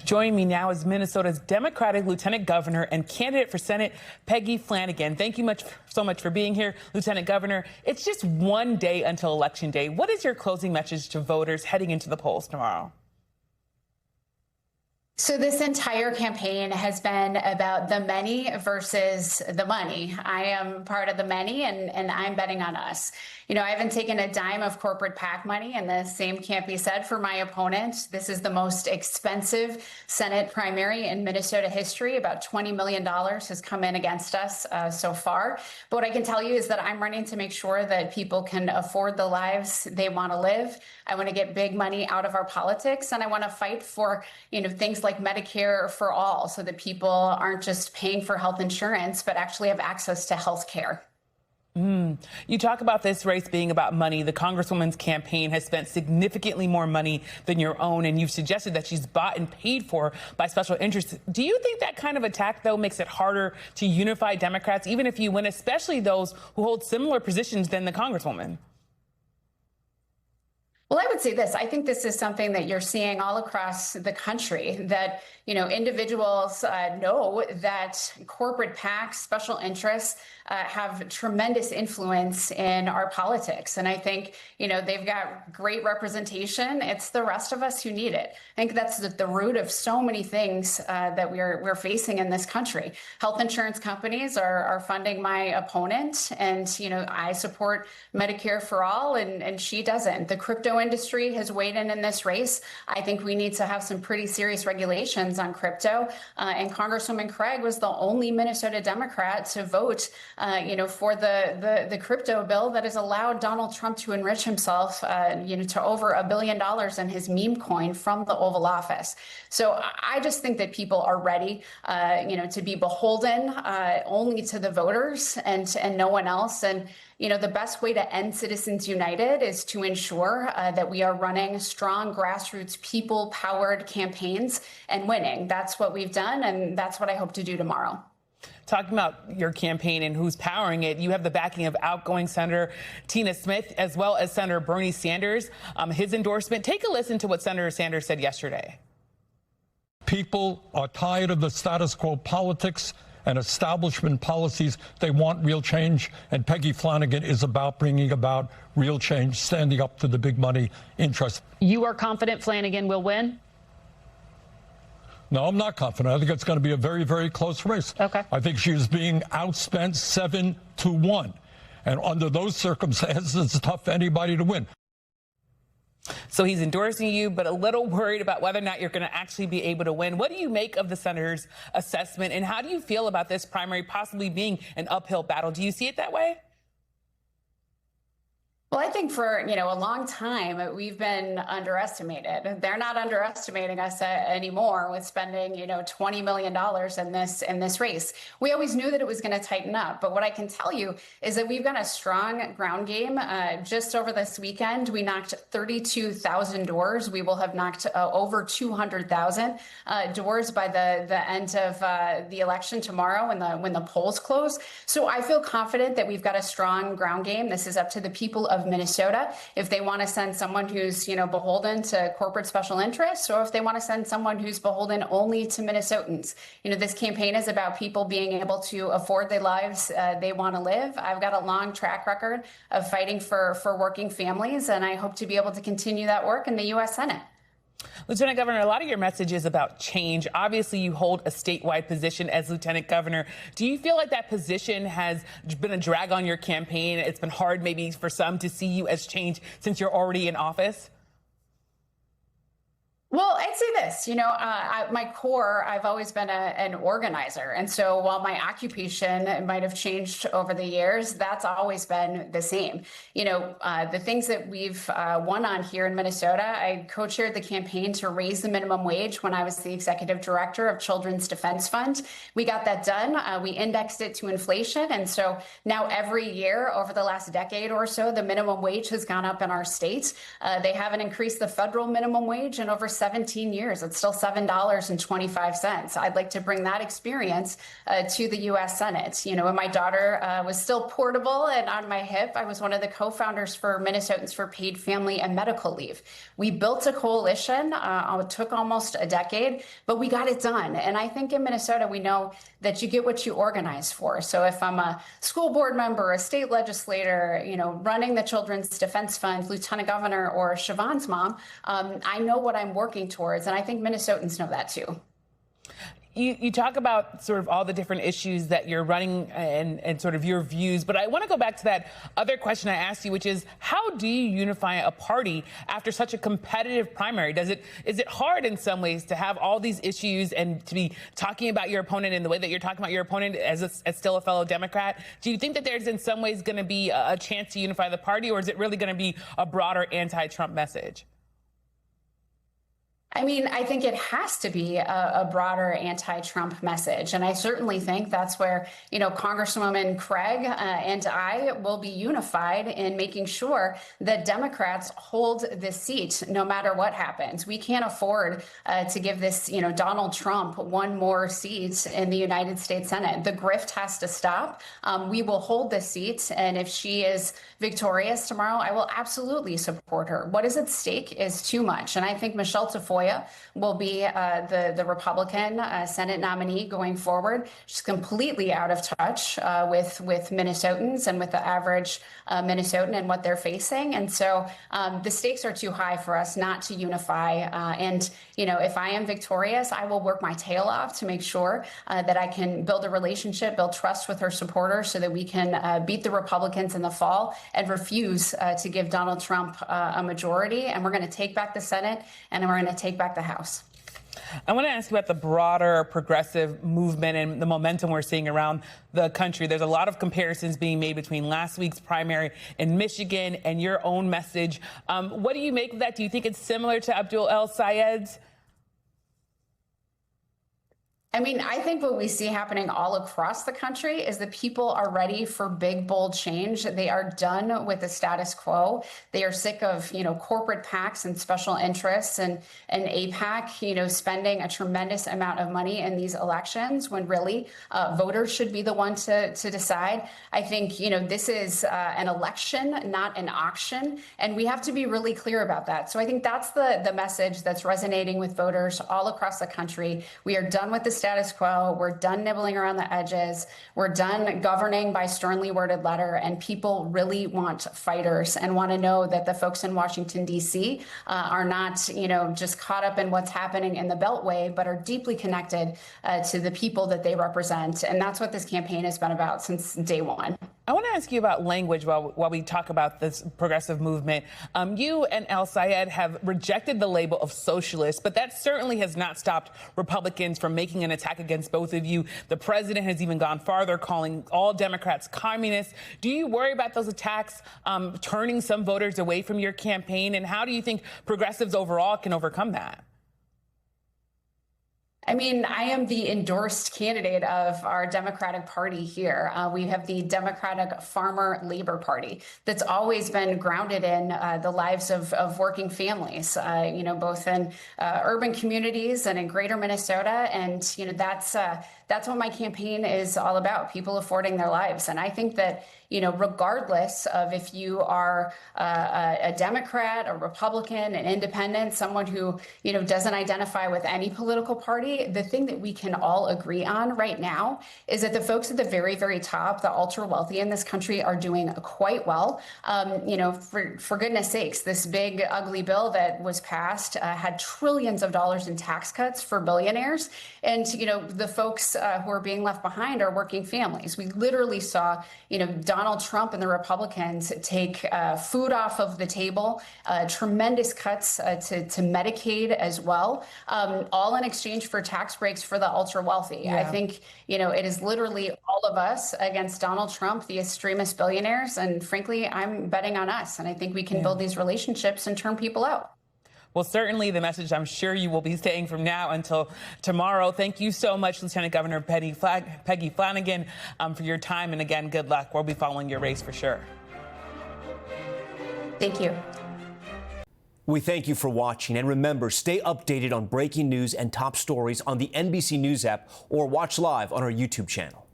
Joining me now is Minnesota's Democratic Lieutenant Governor and candidate for Senate, Peggy Flanagan. Thank you so much for being here, Lieutenant Governor. It's just one day until Election Day. What is your closing message to voters heading into the polls tomorrow? So this entire campaign has been about the many versus the money. I am part of the many, and I'm betting on us. You know, I haven't taken a dime of corporate PAC money, and the same can't be said for my opponent. This is the most expensive Senate primary in Minnesota history. About $20 million has come in against us so far. But what I can tell you is that I'm running to make sure that people can afford the lives they want to live. I want to get big money out of our politics, and I want to fight for, things like Medicare for all, so that people aren't just paying for health insurance, but actually have access to health care. You talk about this race being about money. The Congresswoman's campaign has spent significantly more money than your own, and you've suggested that she's bought and paid for by special interests. Do you think that kind of attack, though, makes it harder to unify Democrats, even if you win, especially those who hold similar positions than the Congresswoman? Well, I would say this. I think this is something that you're seeing all across the country, that, individuals know that corporate PACs, special interests, have tremendous influence in our politics. And I think, they've got great representation. It's the rest of us who need it. I think that's the root of so many things that we're facing in this country. Health insurance companies are funding my opponent, and, I support Medicare for all, and she doesn't. The crypto industry has weighed in this race. I think we need to have some pretty serious regulations on crypto. And Congresswoman Craig was the only Minnesota Democrat to vote, for the crypto bill that has allowed Donald Trump to enrich himself, to over $1 billion in his meme coin from the Oval Office. So I just think that people are ready, to be beholden only to the voters and no one else. And the best way to end Citizens United is to ensure that we are running strong grassroots, people-powered campaigns and winning. That's what we've done, and that's what I hope to do tomorrow. Talking about your campaign and who's powering it, you have the backing of outgoing Senator Tina Smith, as well as Senator Bernie Sanders, his endorsement. Take a listen to what Senator Sanders said yesterday. People are tired of the status quo politics and establishment policies. They want real change, and Peggy Flanagan is about bringing about real change, standing up to the big money interests. You are confident Flanagan will win? No, I'm not confident. I think it's going to be a very, very close race. Okay. I think she is being outspent 7-1. And under those circumstances, it's tough for anybody to win. So he's endorsing you, but a little worried about whether or not you're going to actually be able to win. What do you make of the senator's assessment, and how do you feel about this primary possibly being an uphill battle? Do you see it that way? Well, I think for, a long time, we've been underestimated. They're not underestimating us anymore with spending, $20 million in this race. We always knew that it was going to tighten up. But what I can tell you is that we've got a strong ground game. Just over this weekend, we knocked 32,000 doors. We will have knocked over 200,000 doors by the end of the election tomorrow when the polls close. So I feel confident that we've got a strong ground game. This is up to the people of Minnesota, if they want to send someone who's, beholden to corporate special interests, or if they want to send someone who's beholden only to Minnesotans. This campaign is about people being able to afford the lives they want to live. I've got a long track record of fighting for working families, and I hope to be able to continue that work in the U.S. Senate. Lieutenant Governor, a lot of your message is about change. Obviously, you hold a statewide position as Lieutenant Governor. Do you feel like that position has been a drag on your campaign? It's been hard maybe for some to see you as change since you're already in office? Well, I'd say this, my core, I've always been an organizer. And so while my occupation might have changed over the years, that's always been the same. The things that we've won on here in Minnesota, I co-chaired the campaign to raise the minimum wage when I was the executive director of Children's Defense Fund. We got that done. We indexed it to inflation. And so now every year over the last decade or so, the minimum wage has gone up in our state. They haven't increased the federal minimum wage in over 17 years. It's still $7.25. I'd like to bring that experience to the U.S. Senate. You know, when my daughter was still portable and on my hip, I was one of the co-founders for Minnesotans for Paid Family and Medical Leave. We built a coalition. It took almost a decade, but we got it done. And I think in Minnesota, we know that you get what you organize for. So if I'm a school board member, a state legislator, you know, running the Children's Defense Fund, lieutenant governor, or Siobhan's mom, I know what I'm working towards. And I think Minnesotans know that too. You talk about sort of all the different issues that you're running and sort of your views, but I want to go back to that other question I asked you, which is how do you unify a party after such a competitive primary? Is it hard in some ways to have all these issues and to be talking about your opponent in the way that you're talking about your opponent as still a fellow Democrat? Do you think that there's in some ways going to be a chance to unify the party, or is it really going to be a broader anti-Trump message? I mean, I think it has to be a broader anti-Trump message. And I certainly think that's where, you know, Congresswoman Craig and I will be unified in making sure that Democrats hold this seat no matter what happens. We can't afford to give this, you know, Donald Trump one more seat in the United States Senate. The grift has to stop. We will hold this seat. And if she is victorious tomorrow, I will absolutely support her. What is at stake is too much. And I think Michelle Tafoya will be the Republican Senate nominee going forward. She's completely out of touch with Minnesotans and with the average Minnesotan and what they're facing. And so the stakes are too high for us not to unify. And, you know, if I am victorious, I will work my tail off to make sure that I can build a relationship, build trust with her supporters so that we can beat the Republicans in the fall and refuse to give Donald Trump a majority. And we're going to take back the Senate and we're going to take back the House. I want to ask you about the broader progressive movement and the momentum we're seeing around the country. There's a lot of comparisons being made between last week's primary in Michigan and your own message. What do you make of that? Do you think it's similar to Abdul El Sayed's? I mean, I think what we see happening all across the country is that people are ready for big, bold change. They are done with the status quo. They are sick of, you know, corporate PACs and special interests and AIPAC, you know, spending a tremendous amount of money in these elections when really voters should be the one to decide. I think, you know, this is an election, not an auction, and we have to be really clear about that. So I think that's the message that's resonating with voters all across the country. We are done with the status quo. We're done nibbling around the edges. We're done governing by sternly worded letter. And people really want fighters and want to know that the folks in Washington, D.C. Are not, you know, just caught up in what's happening in the Beltway, but are deeply connected to the people that they represent. And that's what this campaign has been about since day one. I want to ask you about language while we talk about this progressive movement. You and El Sayed have rejected the label of socialist, but that certainly has not stopped Republicans from making an attack against both of you. The president has even gone farther, calling all Democrats communists. Do you worry about those attacks turning some voters away from your campaign? And how do you think progressives overall can overcome that? I mean, I am the endorsed candidate of our Democratic Party here. We have the Democratic Farmer Labor Party that's always been grounded in the lives of working families, you know, both in urban communities and in greater Minnesota. And, you know, that's what my campaign is all about, people affording their lives. And I think that, you know, regardless of if you are a Democrat, a Republican, an independent, someone who, you know, doesn't identify with any political party, the thing that we can all agree on right now is that the folks at the very, very top, the ultra wealthy in this country, are doing quite well. You know, for goodness sakes, this big, ugly bill that was passed had trillions of dollars in tax cuts for billionaires. And, you know, the folks who are being left behind are working families. We literally saw, you know, Donald Trump and the Republicans take food off of the table, tremendous cuts to Medicaid as well, all in exchange for tax breaks for the ultra wealthy. Yeah. I think, you know, it is literally all of us against Donald Trump, the extremist billionaires. And frankly, I'm betting on us. And I think we can build these relationships and turn people out. Well, certainly the message I'm sure you will be saying from now until tomorrow. Thank you so much, Lieutenant Governor Peggy Flanagan, for your time. And again, good luck. We'll be following your race for sure. Thank you. We thank you for watching, and remember, stay updated on breaking news and top stories on the NBC News app or watch live on our YouTube channel.